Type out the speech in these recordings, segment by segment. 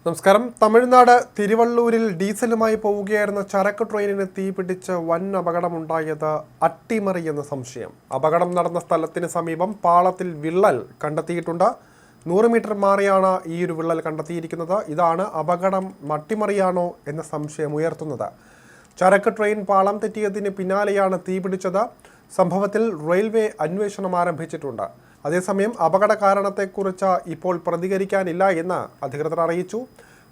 നമസ്കാരം. തമിഴ്നാട് തിരുവള്ളൂരിൽ ഡീസലുമായി പോവുകയായിരുന്ന ചരക്ക് ട്രെയിനിന് തീപിടിച്ച് വൻ അപകടമുണ്ടായത് അട്ടിമറി എന്ന സംശയം. അപകടം നടന്ന സ്ഥലത്തിന് സമീപം പാളത്തിൽ വിള്ളൽ കണ്ടെത്തിയിട്ടുണ്ട്. 100 മീറ്റർ മാറിയാണ് ഈ ഒരു വിള്ളൽ കണ്ടെത്തിയിരിക്കുന്നത്. ഇതാണ് അപകടം അട്ടിമറിയാണോ എന്ന സംശയം ഉയർത്തുന്നത്. ചരക്ക് ട്രെയിൻ പാളം തെറ്റിയതിന് പിന്നാലെയാണ് തീപിടിച്ചത്. സംഭവത്തിൽ റെയിൽവേ അന്വേഷണം ആരംഭിച്ചിട്ടുണ്ട്. അതേസമയം അപകട കാരണത്തെക്കുറിച്ച് ഇപ്പോൾ പ്രതികരിക്കാനില്ല എന്ന് അധികൃതർ അറിയിച്ചു.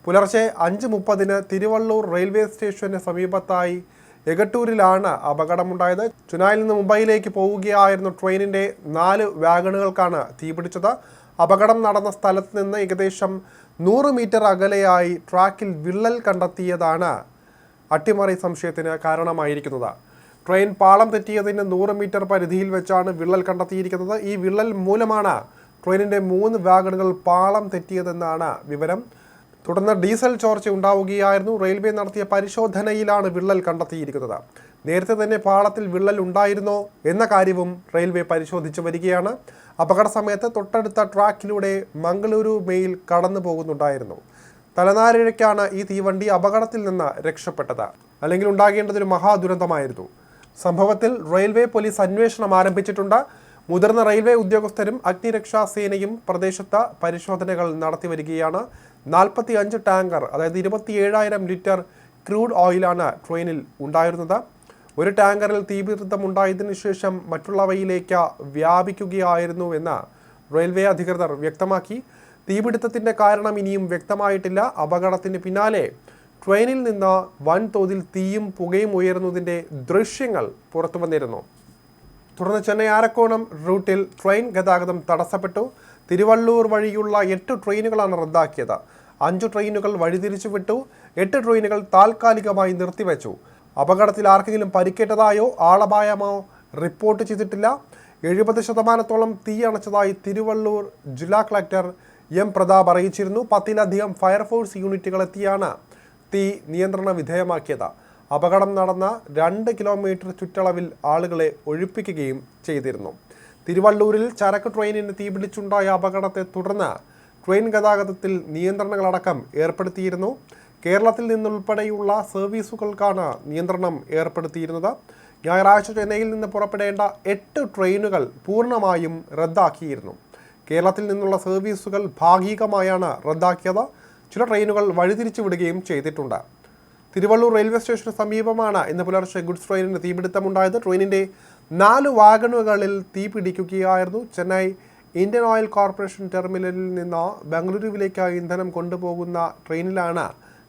പുലർച്ചെ 5:30 തിരുവള്ളൂർ റെയിൽവേ സ്റ്റേഷന് സമീപത്തായി എഗട്ടൂരിലാണ് അപകടമുണ്ടായത്. ചുനായിൽ നിന്ന് മുംബൈയിലേക്ക് പോവുകയായിരുന്ന ട്രെയിനിൻ്റെ 4 വാഗണുകൾക്കാണ് തീപിടിച്ചത്. അപകടം നടന്ന സ്ഥലത്ത് നിന്ന് ഏകദേശം 100 മീറ്റർ അകലെയായി ട്രാക്കിൽ വിള്ളൽ കണ്ടെത്തിയതാണ് അട്ടിമറി സംശയത്തിന് കാരണമായിരിക്കുന്നത്. ട്രെയിൻ പാളം തെറ്റിയതിന് 100 മീറ്റർ പരിധിയിൽ വെച്ചാണ് വിള്ളൽ കണ്ടെത്തിയിരിക്കുന്നത്. ഈ വിള്ളൽ മൂലമാണ് ട്രെയിനിൻ്റെ 3 വാഗണുകൾ പാളം തെറ്റിയതെന്നാണ് വിവരം. തുടർന്ന് ഡീസൽ ചോർച്ച ഉണ്ടാവുകയായിരുന്നു. റെയിൽവേ നടത്തിയ പരിശോധനയിലാണ് വിള്ളൽ കണ്ടെത്തിയിരിക്കുന്നത്. നേരത്തെ തന്നെ പാളത്തിൽ വിള്ളൽ ഉണ്ടായിരുന്നോ എന്ന കാര്യവും റെയിൽവേ പരിശോധിച്ചു വരികയാണ്. അപകട സമയത്ത് തൊട്ടടുത്ത ട്രാക്കിലൂടെ മംഗളൂരു മെയിൽ കടന്നു പോകുന്നുണ്ടായിരുന്നു. തലനാരിഴയ്ക്കാണ് ഈ തീവണ്ടി അപകടത്തിൽ നിന്ന് രക്ഷപ്പെട്ടത്. അല്ലെങ്കിൽ ഉണ്ടാകേണ്ടതൊരു മഹാദുരന്തമായിരുന്നു. സംഭവത്തിൽ റെയിൽവേ പോലീസ് അന്വേഷണം ആരംഭിച്ചിട്ടുണ്ട്. മുതിർന്ന റെയിൽവേ ഉദ്യോഗസ്ഥരും അഗ്നിരക്ഷാ സേനയും പ്രദേശത്ത് പരിശോധനകൾ നടത്തി വരികയാണ്. 45 ടാങ്കർ, അതായത് 27,000 ലിറ്റർ ക്രൂഡ് ഓയിലാണ് ട്രെയിനിൽ ഉണ്ടായിരുന്നത്. ഒരു ടാങ്കറിൽ തീപിടുത്തമുണ്ടായതിനു ശേഷം മറ്റുള്ളവയിലേക്ക് വ്യാപിക്കുകയായിരുന്നുവെന്ന് റെയിൽവേ അധികൃതർ വ്യക്തമാക്കി. തീപിടുത്തത്തിൻ്റെ കാരണം ഇനിയും വ്യക്തമായിട്ടില്ല. അപകടത്തിന് പിന്നാലെ ട്രെയിനിൽ നിന്ന് വൻതോതിൽ തീയും പുകയും ഉയരുന്നതിൻ്റെ ദൃശ്യങ്ങൾ പുറത്തു വന്നിരുന്നു. തുടർന്ന് ചെന്നൈ ആരക്കോണം റൂട്ടിൽ ട്രെയിൻ ഗതാഗതം തടസ്സപ്പെട്ടു. തിരുവള്ളൂർ വഴിയുള്ള 8 ട്രെയിനുകളാണ് റദ്ദാക്കിയത്. 5 ട്രെയിനുകൾ വഴിതിരിച്ചു വിട്ടു. 8 ട്രെയിനുകൾ താൽക്കാലികമായി നിർത്തിവെച്ചു. അപകടത്തിൽ ആർക്കെങ്കിലും പരിക്കേറ്റതായോ ആളപായമോ റിപ്പോർട്ട് ചെയ്തിട്ടില്ല. 70% തീ അണച്ചതായി തിരുവള്ളൂർ ജില്ലാ കളക്ടർ എം പ്രതാപ് അറിയിച്ചിരുന്നു. 10-ലധികം ഫയർഫോഴ്സ് യൂണിറ്റുകൾ എത്തിയാണ് തീ നിയന്ത്രണ വിധേയമാക്കിയത്. അപകടം നടന്ന 2 കിലോമീറ്റർ ചുറ്റളവിൽ ആളുകളെ ഒഴിപ്പിക്കുകയും ചെയ്തിരുന്നു. തിരുവള്ളൂരിൽ ചരക്ക് ട്രെയിനിന് തീപിടിച്ചുണ്ടായ അപകടത്തെ തുടർന്ന് ട്രെയിൻ ഗതാഗതത്തിൽ നിയന്ത്രണങ്ങളടക്കം ഏർപ്പെടുത്തിയിരുന്നു. കേരളത്തിൽ നിന്നുൾപ്പെടെയുള്ള സർവീസുകൾക്കാണ് നിയന്ത്രണം ഏർപ്പെടുത്തിയിരുന്നത്. ഞായറാഴ്ച ചെന്നൈയിൽ നിന്ന് പുറപ്പെടേണ്ട 8 ട്രെയിനുകൾ പൂർണ്ണമായും റദ്ദാക്കിയിരുന്നു. കേരളത്തിൽ നിന്നുള്ള സർവീസുകൾ ഭാഗികമായാണ് റദ്ദാക്കിയത്. ചില ട്രെയിനുകൾ വഴിതിരിച്ചു വിടുകയും ചെയ്തിട്ടുണ്ട്. തിരുവള്ളൂർ റെയിൽവേ സ്റ്റേഷന് സമീപമാണ് ഇന്ന് പുലർച്ചെ ഗുഡ്സ് ട്രെയിനിന് തീപിടുത്തമുണ്ടായത്. ട്രെയിനിൻ്റെ 4 വാഗണുകളിൽ തീ പിടിക്കുകയായിരുന്നു. ചെന്നൈ ഇന്ത്യൻ ഓയിൽ കോർപ്പറേഷൻ ടെർമിനലിൽ നിന്ന് ബംഗളൂരുവിലേക്ക് ഇന്ധനം കൊണ്ടുപോകുന്ന ട്രെയിനിലാണ്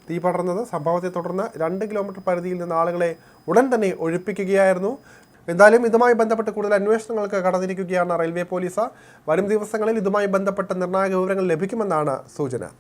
തീ പടർന്നത്. സംഭവത്തെ തുടർന്ന് 2 കിലോമീറ്റർ പരിധിയിൽ നിന്ന് ആളുകളെ ഉടൻ തന്നെ ഒഴിപ്പിക്കുകയായിരുന്നു. എന്തായാലും ഇതുമായി ബന്ധപ്പെട്ട് കൂടുതൽ അന്വേഷണങ്ങൾക്ക് കടന്നിരിക്കുകയാണ് റെയിൽവേ പോലീസ്. വരും ദിവസങ്ങളിൽ ഇതുമായി ബന്ധപ്പെട്ട നിർണായക വിവരങ്ങൾ ലഭിക്കുമെന്നാണ് സൂചന.